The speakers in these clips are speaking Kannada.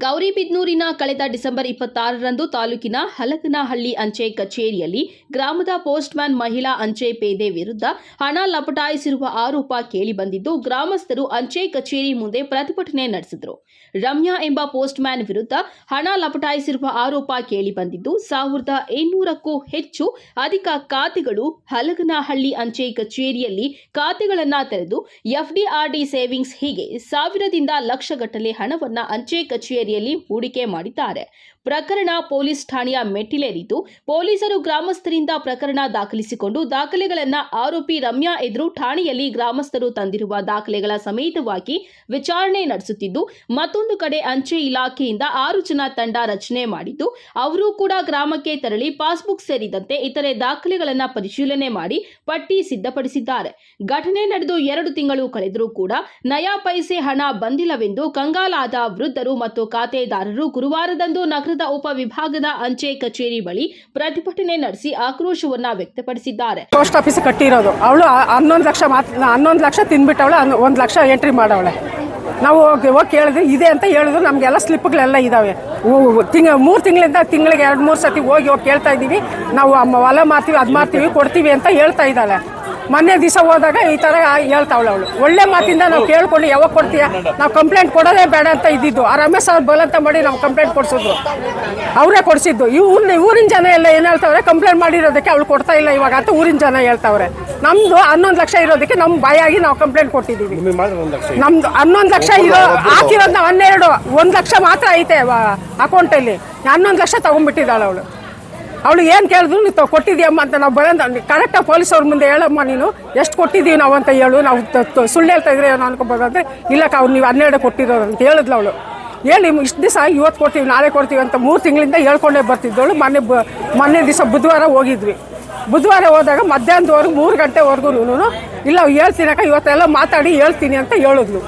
ಗೌರಿಬಿದನೂರಿನ ಕಳೆದ ಡಿಸೆಂಬರ್ 26ರಂದು ತಾಲೂಕಿನ ಹಲಗನಹಳ್ಳಿ ಅಂಚೆ ಕಚೇರಿಯಲ್ಲಿ ಗ್ರಾಮದ ಪೋಸ್ಟ್ಮ್ಯಾನ್ ಮಹಿಳಾ ಅಂಚೆ ಪೇದೆ ವಿರುದ್ಧ ಹಣ ಲಪಟಾಯಿಸಿರುವ ಆರೋಪ ಕೇಳಿಬಂದಿದ್ದು, ಗ್ರಾಮಸ್ಥರು ಅಂಚೆ ಕಚೇರಿ ಮುಂದೆ ಪ್ರತಿಭಟನೆ ನಡೆಸಿದರು. ರಮ್ಯಾ ಎಂಬ ಪೋಸ್ಟ್ಮ್ಯಾನ್ ವಿರುದ್ಧ ಹಣ ಲಪಟಾಯಿಸಿರುವ ಆರೋಪ ಕೇಳಿಬಂದಿದ್ದು, 1700ಕ್ಕೂ ಹೆಚ್ಚು ಅಧಿಕ ಖಾತೆಗಳು ಹಲಗನಹಳ್ಳಿ ಅಂಚೆ ಕಚೇರಿಯಲ್ಲಿ ಖಾತೆಗಳನ್ನು ತೆರೆದು ಎಫ್ಡಿಆರ್ಡಿ ಸೇವಿಂಗ್ಸ್ ಹೀಗೆ ಸಾವಿರದಿಂದ ಲಕ್ಷಗಟ್ಟಲೆ ಹಣವನ್ನ ಅಂಚೆ ಕಚೇರಿಯಲ್ಲಿ ಹೂಡಿಕೆ ಮಾಡಿದ್ದಾರೆ. ಪ್ರಕರಣ ಪೊಲೀಸ್ ಠಾಣೆಯ ಮೆಟ್ಟಿಲೇರಿದ್ದು, ಪೊಲೀಸರು ಗ್ರಾಮಸ್ಥರಿಂದ ಪ್ರಕರಣ ದಾಖಲಿಸಿಕೊಂಡು ದಾಖಲೆಗಳನ್ನು ಆರೋಪಿ ರಮ್ಯಾ ಎದುರು ಠಾಣೆಯಲ್ಲಿ ಗ್ರಾಮಸ್ಥರು ತಂದಿರುವ ದಾಖಲೆಗಳ ಸಮೇತವಾಗಿ ವಿಚಾರಣೆ ನಡೆಸುತ್ತಿದ್ದು, ಮತ್ತೊಂದು ಕಡೆ ಅಂಚೆ ಇಲಾಖೆಯಿಂದ 6 ಜನ ತಂಡ ರಚನೆ ಮಾಡಿದ್ದು, ಅವರು ಕೂಡ ಗ್ರಾಮಕ್ಕೆ ತೆರಳಿ ಪಾಸ್ಬುಕ್ ಸೇರಿದಂತೆ ಇತರೆ ದಾಖಲೆಗಳನ್ನು ಪರಿಶೀಲನೆ ಮಾಡಿ ಪಟ್ಟಿ ಸಿದ್ಧಪಡಿಸಿದ್ದಾರೆ. ಘಟನೆ ನಡೆದು 2 ತಿಂಗಳು ಕಳೆದರೂ ಕೂಡ ನಯಾ ಪೈಸೆ ಹಣ ಬಂದಿಲ್ಲವೆಂದು ಕಂಗಾಲಾದ ವೃದ್ಧರು ಮತ್ತು ಖಾತೆದಾರರು ಗುರುವಾರದಂದು ನಗರದ ಉಪವಿಭಾಗದ ಅಂಚೆ ಕಚೇರಿ ಬಳಿ ಪ್ರತಿಭಟನೆ ನಡೆಸಿ ಆಕ್ರೋಶವನ್ನ ವ್ಯಕ್ತಪಡಿಸಿದ್ದಾರೆ. ಪೋಸ್ಟ್ ಆಫೀಸ್ ಕಟ್ಟಿರೋದು ಅವಳು 11 ಲಕ್ಷ ತಿಂದ್ಬಿಟ್ಟವಳೆ, 1 ಲಕ್ಷ ಎಂಟ್ರಿ ಮಾಡವಳೆ. ನಾವು ಹೋಗಿ ಕೇಳಿದ್ವಿ, ಇದೆ ಅಂತ ಹೇಳಿದ್ರು. ನಮಗೆಲ್ಲ ಸ್ಲಿಪ್ಗಳೆಲ್ಲ ಇದ್ದಾವೆ. 3 ತಿಂಗಳಿಂದ ತಿಂಗಳಿಗೆ 2-3 ಸತಿ ಹೋಗಿ ಕೇಳ್ತಾ ಇದ್ದೀವಿ. ನಾವು ಹೊಲ ಮಾರ್ತೀವಿ, ಅದು ಮಾರ್ತೀವಿ, ಕೊಡ್ತೀವಿ ಅಂತ ಹೇಳ್ತಾ ಇದ್ದಾಳೆ. ಮೊನ್ನೆ ದಿವಸ ಹೋದಾಗ ಈ ಥರ ಹೇಳ್ತಾವಳೆ ಅವಳು. ಒಳ್ಳೆ ಮಾತಿಂದ ನಾವು ಕೇಳ್ಕೊಂಡು ಯಾವಾಗ ಕೊಡ್ತೀಯ, ನಾವು ಕಂಪ್ಲೇಂಟ್ ಕೊಡೋದೇ ಬೇಡ ಅಂತ ಇದ್ದಿದ್ದು. ಆ ರಮೇಶ್ ಅವ್ರು ಬಲಂತ ಮಾಡಿ ನಾವು ಕಂಪ್ಲೇಂಟ್ ಕೊಡಿಸಿದ್ರು, ಅವರೇ ಕೊಡಿಸಿದ್ದು. ಊರಿನ ಜನ ಎಲ್ಲ ಏನು ಹೇಳ್ತಾವ್ರೆ, ಕಂಪ್ಲೇಂಟ್ ಮಾಡಿರೋದಕ್ಕೆ ಅವಳು ಕೊಡ್ತಾ ಇಲ್ಲ ಇವಾಗ ಅಂತ ಊರಿನ ಜನ ಹೇಳ್ತಾವ್ರೆ. ನಮ್ದು 11 ಲಕ್ಷ ಇರೋದಕ್ಕೆ ನಮ್ಮ ಬಾಯಾಗಿ ನಾವು ಕಂಪ್ಲೇಂಟ್ ಕೊಟ್ಟಿದ್ದೀವಿ. ನಮ್ದು 11 ಲಕ್ಷ ಇರೋ ಹಾಕಿರೋದು ನಾವು 12, 1 ಲಕ್ಷ ಮಾತ್ರ ಐತೆ ಅಕೌಂಟಲ್ಲಿ. 11 ಲಕ್ಷ ತಗೊಂಡ್ಬಿಟ್ಟಿದ್ದಾಳೆ ಅವಳು. ಅವಳು ಏನು ಕೇಳಿದ್ರು ನೀವು ಕೊಟ್ಟಿದ್ದೀಯಮ್ಮ ಅಂತ ನಾವು ಬರೋದು ಕರೆಕ್ಟಾಗಿ ಪೊಲೀಸ್ ಅವ್ರ ಮುಂದೆ ಹೇಳಮ್ಮ, ನೀನು ಎಷ್ಟು ಕೊಟ್ಟಿದ್ದೀವಿ ನಾವು ಅಂತ ಹೇಳು. ನಾವು ಸುಳ್ಳು ಹೇಳ್ತಾ ಇದ್ರೆ ಏನೋ ಅನ್ಕೋಬೋದಂದ್ರೆ, ಇಲ್ಲಕ್ಕ ಅವ್ರು ನೀವು 12 ಕೊಟ್ಟಿರೋದು ಅಂತ ಹೇಳಿದ್ಲು ಅವಳು. ಹೇಳಿ ಇಷ್ಟು ದಿವಸ ಇವತ್ತು ಕೊಡ್ತೀವಿ ನಾಳೆ ಕೊಡ್ತೀವಿ ಅಂತ 3 ತಿಂಗಳಿಂದ ಹೇಳ್ಕೊಂಡೇ ಬರ್ತಿದ್ದವಳು. ಮೊನ್ನೆ ದಿವಸ ಬುಧವಾರ ಹೋಗಿದ್ವಿ. ಬುಧವಾರ ಹೋದಾಗ ಮಧ್ಯಾಹ್ನದವರೆಗೂ 3 ಗಂಟೆವರೆಗೂ ಇಲ್ಲ ಹೇಳ್ತೀನಕ್ಕ ಇವತ್ತೆಲ್ಲ ಮಾತಾಡಿ ಹೇಳ್ತೀನಿ ಅಂತ ಹೇಳಿದ್ಲು.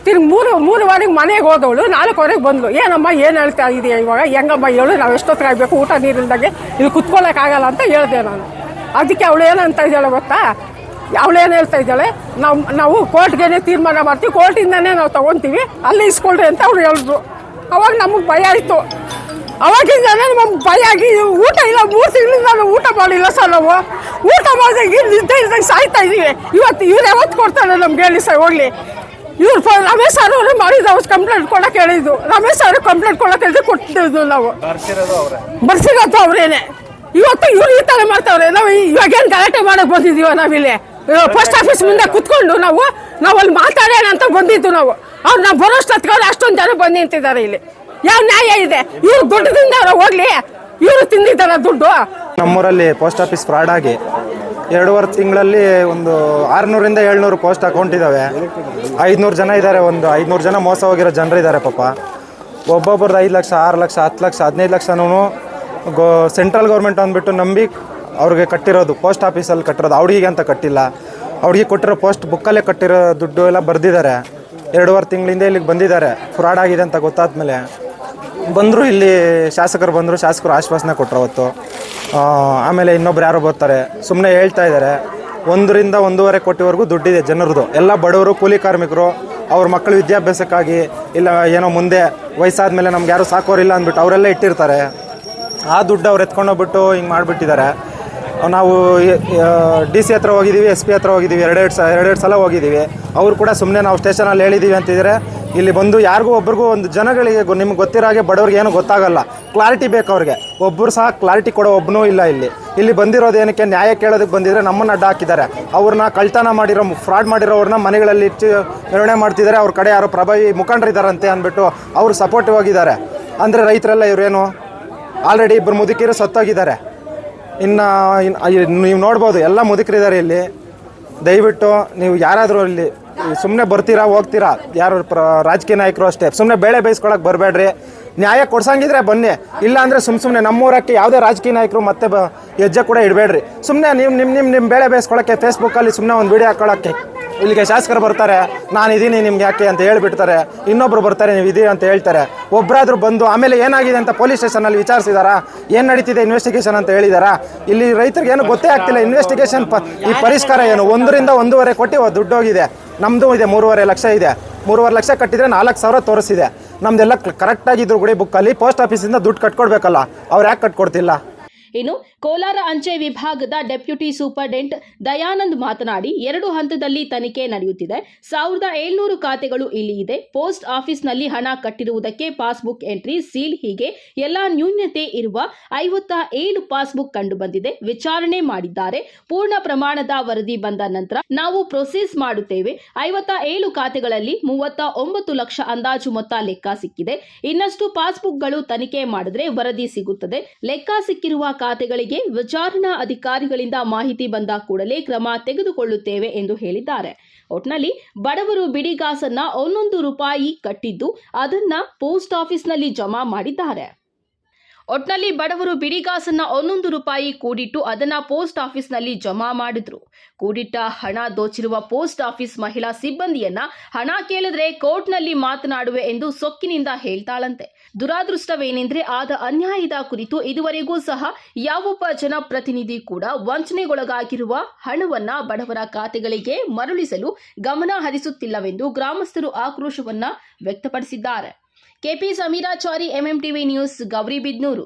ತಿರ್ಗಿ 3:15 ಮನೆಗೆ ಹೋದವಳು 4:00ವರೆಗೆ ಬಂದ್ಲು. ಏನಮ್ಮ ಏನು ಹೇಳ್ತಾ ಇದೆಯಾ ಇವಾಗ, ಹೆಂಗಮ್ಮ ಹೇಳು, ನಾವು ಎಷ್ಟೊತ್ತಿಗೆ ಆಗಬೇಕು, ಊಟ ನೀರಿಲ್ದಾಗೆ ಇಲ್ಲಿ ಕುತ್ಕೊಳ್ಳೋಕ್ಕಾಗಲ್ಲ ಅಂತ ಹೇಳಿದೆ ನಾನು. ಅದಕ್ಕೆ ಅವಳು ಏನಂತ ಇದ್ದಾಳೆ ಗೊತ್ತಾ, ಅವಳೇನು ಹೇಳ್ತಾ ಇದ್ದಾಳೆ, ನಾವು ಕೋರ್ಟ್ಗೆ ತೀರ್ಮಾನ ಮಾಡ್ತೀವಿ, ಕೋರ್ಟಿಂದನೇ ನಾವು ತೊಗೊತೀವಿ, ಅಲ್ಲಿ ಇಸ್ಕೊಳ್ರಿ ಅಂತ ಅವ್ರು ಹೇಳಿದ್ರು. ಅವಾಗ ನಮಗೆ ಭಯ ಆಯಿತು. ಅವಾಗಿಂದನೇ ನಮ್ಗೆ ಭಯ ಆಗಿ ಊಟ ಇಲ್ಲ, 3 ತಿಂಗಳಿಂದ ನಾವು ಊಟ ಮಾಡಿಲ್ಲ ಸರ್. ನಾವು ಊಟ ಮಾಡಿದಾಗ ನಿದ್ದೆ ಇದ್ದಾಗ ಸಾಯ್ತಾ ಇದ್ದೀವಿ. ಇವತ್ತು ಇವ್ರು ಯಾವತ್ತು ಕೊಡ್ತಾರೆ ನಮ್ಗೆ ಹೇಳಿ ಸರ್. ಹೋಗ್ಲಿ, ಇವ್ರು ರಮೇಶ್ ಸರ್ ಅವರು ಮಾಡಿದ್ದು, ಅವ್ರು ಕಂಪ್ಲೇಂಟ್ ಕೊಡೋಕೆ ಹೇಳಿದ್ದು. ರಮೇಶ್ ಸರ್ ಕಂಪ್ಲೇಂಟ್ ಕೊಡೋಕೆ ಹೇಳಿದ್ದು ಕೊಟ್ಟಿದ್ದು. ನಾವು ಬರ್ಸಿರೋದು ಅವ್ರೇನೆ. ಇವತ್ತು ಇವ್ರು ಈ ಥರ ಮಾಡ್ತಾವ್ರೆ. ನಾವು ಇವಾಗೇನು ಗಲಾಟೆ ಮಾಡೋಕೆ ಬಂದಿದ್ದೀವ, ನಾವಿಲ್ಲಿ ಪೋಸ್ಟ್ ಆಫೀಸ್ ಮುಂದೆ ಕುತ್ಕೊಂಡು ನಾವು ಅಲ್ಲಿ ಮಾತಾಡೋಣ ಅಂತ ಬಂದಿದ್ದು. ನಾವು ಬರೋಷ್ಟು ಹತ್ಕೊಂಡು ಅಷ್ಟೊಂದು ಜನ ಬಂದು ನಿಂತಿದ್ದಾರೆ. ಇಲ್ಲಿ ಯಾವ ನ್ಯಾಯ ಇದೆ? ಇವ್ರು ದುಡ್ಡದಿಂದ ಹೋಗ್ಲಿ, ಇವರು ತಿಂದಿದ್ದಾರ ದುಡ್ಡು. ನಮ್ಮೂರಲ್ಲಿ ಪೋಸ್ಟ್ ಆಫೀಸ್ ಫ್ರಾಡ್ ಆಗಿ 2.5 ತಿಂಗಳಲ್ಲಿ ಒಂದು 600ರಿಂದ 700 ಪೋಸ್ಟ್ ಅಕೌಂಟ್ ಇದ್ದಾವೆ. 500 ಜನ ಇದ್ದಾರೆ. ಒಂದು 500 ಜನ ಮೋಸ ಹೋಗಿರೋ ಜನರಿದ್ದಾರೆ ಪಾಪ. ಒಬ್ಬೊಬ್ರದ್ದು 5 ಲಕ್ಷ, 6 ಲಕ್ಷ, 10 ಲಕ್ಷ, 15 ಲಕ್ಷನೂ ಸೆಂಟ್ರಲ್ ಗೌರ್ಮೆಂಟ್ ಅಂದ್ಬಿಟ್ಟು ನಂಬಿ ಅವ್ರಿಗೆ ಕಟ್ಟಿರೋದು. ಪೋಸ್ಟ್ ಆಫೀಸಲ್ಲಿ ಕಟ್ಟಿರೋದು, ಅವ್ರಿಗೆ ಅಂತ ಕಟ್ಟಿಲ್ಲ. ಅವ್ರಿಗೆ ಕೊಟ್ಟಿರೋ ಪೋಸ್ಟ್ ಬುಕ್ಕಲ್ಲೇ ಕಟ್ಟಿರೋ ದುಡ್ಡು ಎಲ್ಲ ಬರೆದಿದ್ದಾರೆ. 2.5 ತಿಂಗಳಿಂದ ಇಲ್ಲಿಗೆ ಬಂದಿದ್ದಾರೆ. ಫ್ರಾಡ್ ಆಗಿದೆ ಅಂತ ಗೊತ್ತಾದ್ಮೇಲೆ ಬಂದರು. ಇಲ್ಲಿ ಶಾಸಕರು ಬಂದರು, ಶಾಸಕರು ಆಶ್ವಾಸನೆ ಕೊಟ್ಟರು ಅವತ್ತು. ಆಮೇಲೆ ಇನ್ನೊಬ್ರು ಯಾರೋ ಬರ್ತಾರೆ, ಸುಮ್ಮನೆ ಹೇಳ್ತಾ ಇದ್ದಾರೆ. 1ರಿಂದ 1.5 ಕೋಟಿವರೆಗೂ ದುಡ್ಡಿದೆ ಜನರದು. ಎಲ್ಲ ಬಡವರು, ಕೂಲಿ ಕಾರ್ಮಿಕರು, ಅವ್ರ ಮಕ್ಕಳು ವಿದ್ಯಾಭ್ಯಾಸಕ್ಕಾಗಿ, ಇಲ್ಲ ಏನೋ ಮುಂದೆ ವಯಸ್ಸಾದ ಮೇಲೆ ನಮ್ಗೆ ಯಾರು ಸಾಕೋರಿಲ್ಲ ಅಂದ್ಬಿಟ್ಟು ಅವರೆಲ್ಲ ಇಟ್ಟಿರ್ತಾರೆ. ಆ ದುಡ್ಡು ಅವ್ರು ಎತ್ಕೊಂಡೋಗ್ಬಿಟ್ಟು ಹಿಂಗೆ ಮಾಡಿಬಿಟ್ಟಿದ್ದಾರೆ. ನಾವು DC ಹತ್ರ ಹೋಗಿದ್ದೀವಿ, SP ಹತ್ರ ಹೋಗಿದ್ದೀವಿ, 2 ಸಲ ಹೋಗಿದ್ದೀವಿ. ಅವರು ಕೂಡ ಸುಮ್ಮನೆ ನಾವು ಸ್ಟೇಷನಲ್ಲಿ ಹೇಳಿದ್ದೀವಿ ಅಂತಿದ್ದಾರೆ. ಇಲ್ಲಿ ಬಂದು ಯಾರಿಗೂ ಒಬ್ರಿಗೂ ಒಂದು ಜನಗಳಿಗೆ ನಿಮ್ಗೆ ಗೊತ್ತಿರೋ ಹಾಗೆ ಬಡವ್ರಿಗೆ ಏನೂ ಗೊತ್ತಾಗಲ್ಲ. ಕ್ಲಾರಿಟಿ ಬೇಕು ಅವ್ರಿಗೆ. ಒಬ್ಬರು ಸಹ ಕ್ಲಾರಿಟಿ ಕೊಡೋ ಒಬ್ಬನೂ ಇಲ್ಲ. ಇಲ್ಲಿ ಬಂದಿರೋದು ಏನಕ್ಕೆ, ನ್ಯಾಯ ಕೇಳೋದಕ್ಕೆ ಬಂದಿದ್ರೆ ನಮ್ಮನ್ನು ಅಡ್ಡ ಹಾಕಿದ್ದಾರೆ. ಅವ್ರನ್ನ ಕಳ್ತನ ಮಾಡಿರೋ, ಫ್ರಾಡ್ ಮಾಡಿರೋವ್ರನ್ನ ಮನೆಗಳಲ್ಲಿ ಇಟ್ಟು ನಿರ್ಣಯ ಮಾಡ್ತಿದ್ದಾರೆ. ಅವ್ರ ಕಡೆ ಯಾರೋ ಪ್ರಭಾವಿ ಮುಖಂಡರಿದ್ದಾರಂತೆ ಅಂದ್ಬಿಟ್ಟು ಅವರು ಸಪೋರ್ಟಿವ್ ಆಗಿದ್ದಾರೆ. ಅಂದರೆ ರೈತರೆಲ್ಲ ಇವರೇನು ಆಲ್ರೆಡಿ 2 ಮುದುಕಿರು ಸತ್ತೋಗಿದ್ದಾರೆ. ಇನ್ನು ನೀವು ನೋಡ್ಬೋದು, ಎಲ್ಲ ಮುದುಕರಿದ್ದಾರೆ ಇಲ್ಲಿ. ದಯವಿಟ್ಟು ನೀವು ಯಾರಾದರೂ ಇಲ್ಲಿ ಸುಮ್ಮನೆ ಬರ್ತೀರಾ ಹೋಗ್ತೀರಾ, ಯಾರು ರಾಜಕೀಯ ನಾಯಕರು ಅಷ್ಟೇ, ಸುಮ್ಮನೆ ಬೇಳೆ ಬೇಯಿಸ್ಕೊಳಕ್ಕೆ ಬರಬೇಡ್ರಿ. ನ್ಯಾಯ ಕೊಡ್ಸಂಗಿದ್ರೆ ಬನ್ನಿ, ಇಲ್ಲ ಅಂದರೆ ಸುಮ್ಮನೆ ನಮ್ಮೂರಕ್ಕೆ ಯಾವುದೇ ರಾಜಕೀಯ ನಾಯಕರು ಮತ್ತೆ ಹೆಜ್ಜೆ ಕೂಡ ಇಡಬೇಡ್ರಿ. ಸುಮ್ಮನೆ ನೀವು ನಿಮ್ಮ ಬೇಳೆ ಬೇಯಿಸ್ಕೊಳ್ಳೋಕ್ಕೆ ಫೇಸ್ಬುಕ್ಕಲ್ಲಿ ಸುಮ್ಮನೆ ಒಂದು ವಿಡಿಯೋ ಹಾಕೊಳ್ಳೋಕ್ಕೆ ಇಲ್ಲಿಗೆ ಶಾಸಕರು ಬರ್ತಾರೆ, ನಾನು ಇದ್ದೀನಿ ನಿಮ್ಗೆ ಯಾಕೆ ಅಂತ ಹೇಳ್ಬಿಡ್ತಾರೆ, ಇನ್ನೊಬ್ರು ಬರ್ತಾರೆ ನೀವು ಇದೀರಿ ಅಂತ ಹೇಳ್ತಾರೆ. ಒಬ್ಬರಾದ್ರೂ ಬಂದು ಆಮೇಲೆ ಏನಾಗಿದೆ ಅಂತ ಪೊಲೀಸ್ ಸ್ಟೇಷನಲ್ಲಿ ವಿಚಾರಿಸಿದಾರಾ, ಏನು ನಡೀತಿದೆ ಇನ್ವೆಸ್ಟಿಗೇಷನ್ ಅಂತ ಹೇಳಿದಾರಾ? ಇಲ್ಲಿ ರೈತರಿಗೆ ಏನು ಗೊತ್ತೇ ಆಗ್ತಿಲ್ಲ ಇನ್ವೆಸ್ಟಿಗೇಷನ್ ಈ ಪರಿಷ್ಕಾರ ಏನು. 1 ರಿಂದ 1.5 ಕೋಟಿ ದುಡ್ಡು ಹೋಗಿದೆ. ನಮ್ಮದು ಇದೆ 3.5 ಲಕ್ಷ ಇದೆ. 3.5 ಲಕ್ಷ ಕಟ್ಟಿದ್ರೆ 4,000 ತೋರಿಸಿದೆ. ನಮ್ದೆಲ್ಲ ಕರೆಕ್ಟಾಗಿದ್ರು ಗುಡಿ ಬುಕ್ಕಲ್ಲಿ ಪೋಸ್ಟ್ ಆಫೀಸಿಂದ ದುಡ್ಡು ಕಟ್ಕೊಡ್ಬೇಕಲ್ಲ, ಅವ್ರು ಯಾಕೆ ಕಟ್ಕೊಡ್ತಿಲ್ಲ? ಇನ್ನು ಕೋಲಾರ ಅಂಚೆ ವಿಭಾಗದ ಡೆಪ್ಯೂಟಿ ಸೂಪರ್ಡೆಂಟ್ ದಯಾನಂದ್ ಮಾತನಾಡಿ 2 ಹಂತದಲ್ಲಿ ತನಿಖೆ ನಡೆಯುತ್ತಿದೆ. 1700 ಖಾತೆಗಳು ಇಲ್ಲಿ ಇದೆ. ಪೋಸ್ಟ್ ಆಫೀಸ್ನಲ್ಲಿ ಹಣ ಕಟ್ಟಿರುವುದಕ್ಕೆ ಪಾಸ್ಬುಕ್ ಎಂಟ್ರಿ, ಸೀಲ್ ಹೀಗೆ ಎಲ್ಲಾ ನ್ಯೂನ್ಯತೆ ಇರುವ 57 ಪಾಸ್ಬುಕ್ ಕಂಡುಬಂದಿದೆ. ವಿಚಾರಣೆ ಮಾಡಿದ್ದಾರೆ. ಪೂರ್ಣ ಪ್ರಮಾಣದ ವರದಿ ಬಂದ ನಂತರ ನಾವು ಪ್ರೊಸೆಸ್ ಮಾಡುತ್ತೇವೆ. 57 ಖಾತೆಗಳಲ್ಲಿ 39 ಲಕ್ಷ ಅಂದಾಜು ಮೊತ್ತ ಲೆಕ್ಕ ಸಿಕ್ಕಿದೆ. ಇನ್ನಷ್ಟು ಪಾಸ್ಬುಕ್ಗಳು ತನಿಖೆ ಮಾಡಿದ್ರೆ ವರದಿ ಸಿಗುತ್ತದೆ. ಲೆಕ್ಕ ಸಿಕ್ಕಿರುವ ಖಾತೆಗಳಿಗೆ ವಿಚಾರಣಾ ಅಧಿಕಾರಿಗಳಿಂದ ಮಾಹಿತಿ ಬಂದ ಕೂಡಲೇ ಕ್ರಮ ತೆಗೆದುಕೊಳ್ಳುತ್ತೇವೆ ಎಂದು ಹೇಳಿದ್ದಾರೆ. ಒಟ್ನಲ್ಲಿ ಬಡವರು ಬಿಡಿಗಾಸನ್ನ 11 ರೂಪಾಯಿ ಕಟ್ಟಿದ್ದು ಅದನ್ನ ಪೋಸ್ಟ್ ಆಫೀಸ್ನಲ್ಲಿ ಜಮಾ ಮಾಡಿದ್ದಾರೆ. ಒಟ್ನಲ್ಲಿ ಬಡವರು ಬಿಡಿಗಾಸನ್ನ 11 ರೂಪಾಯಿ ಕೂಡಿಟ್ಟು ಅದನ್ನ ಪೋಸ್ಟ್ ಆಫೀಸ್ನಲ್ಲಿ ಜಮಾ ಮಾಡಿದ್ರು. ಕೂಡಿಟ್ಟ ಹಣ ದೋಚಿರುವ ಪೋಸ್ಟ್ ಆಫೀಸ್ ಮಹಿಳಾ ಸಿಬ್ಬಂದಿಯನ್ನ ಹಣ ಕೇಳಿದ್ರೆ ಕೋರ್ಟ್ನಲ್ಲಿ ಮಾತನಾಡುವೆ ಎಂದು ಸೊಕ್ಕಿನಿಂದ ಹೇಳ್ತಾಳಂತೆ. ದುರಾದೃಷ್ಟವೇನೆಂದ್ರೆ ಆದ ಅನ್ಯಾಯದ ಕುರಿತು ಇದುವರೆಗೂ ಸಹ ಯಾವೊಬ್ಬ ಜನಪ್ರತಿನಿಧಿ ಕೂಡ ವಂಚನೆಗೊಳಗಾಗಿರುವ ಹಣವನ್ನ ಬಡವರ ಖಾತೆಗಳಿಗೆ ಮರಳಿಸಲು ಗಮನ ಹರಿಸುತ್ತಿಲ್ಲವೆಂದು ಗ್ರಾಮಸ್ಥರು ಆಕ್ರೋಶವನ್ನ ವ್ಯಕ್ತಪಡಿಸಿದ್ದಾರೆ. KP Sameerachari, MMTV news, Gauribidanur.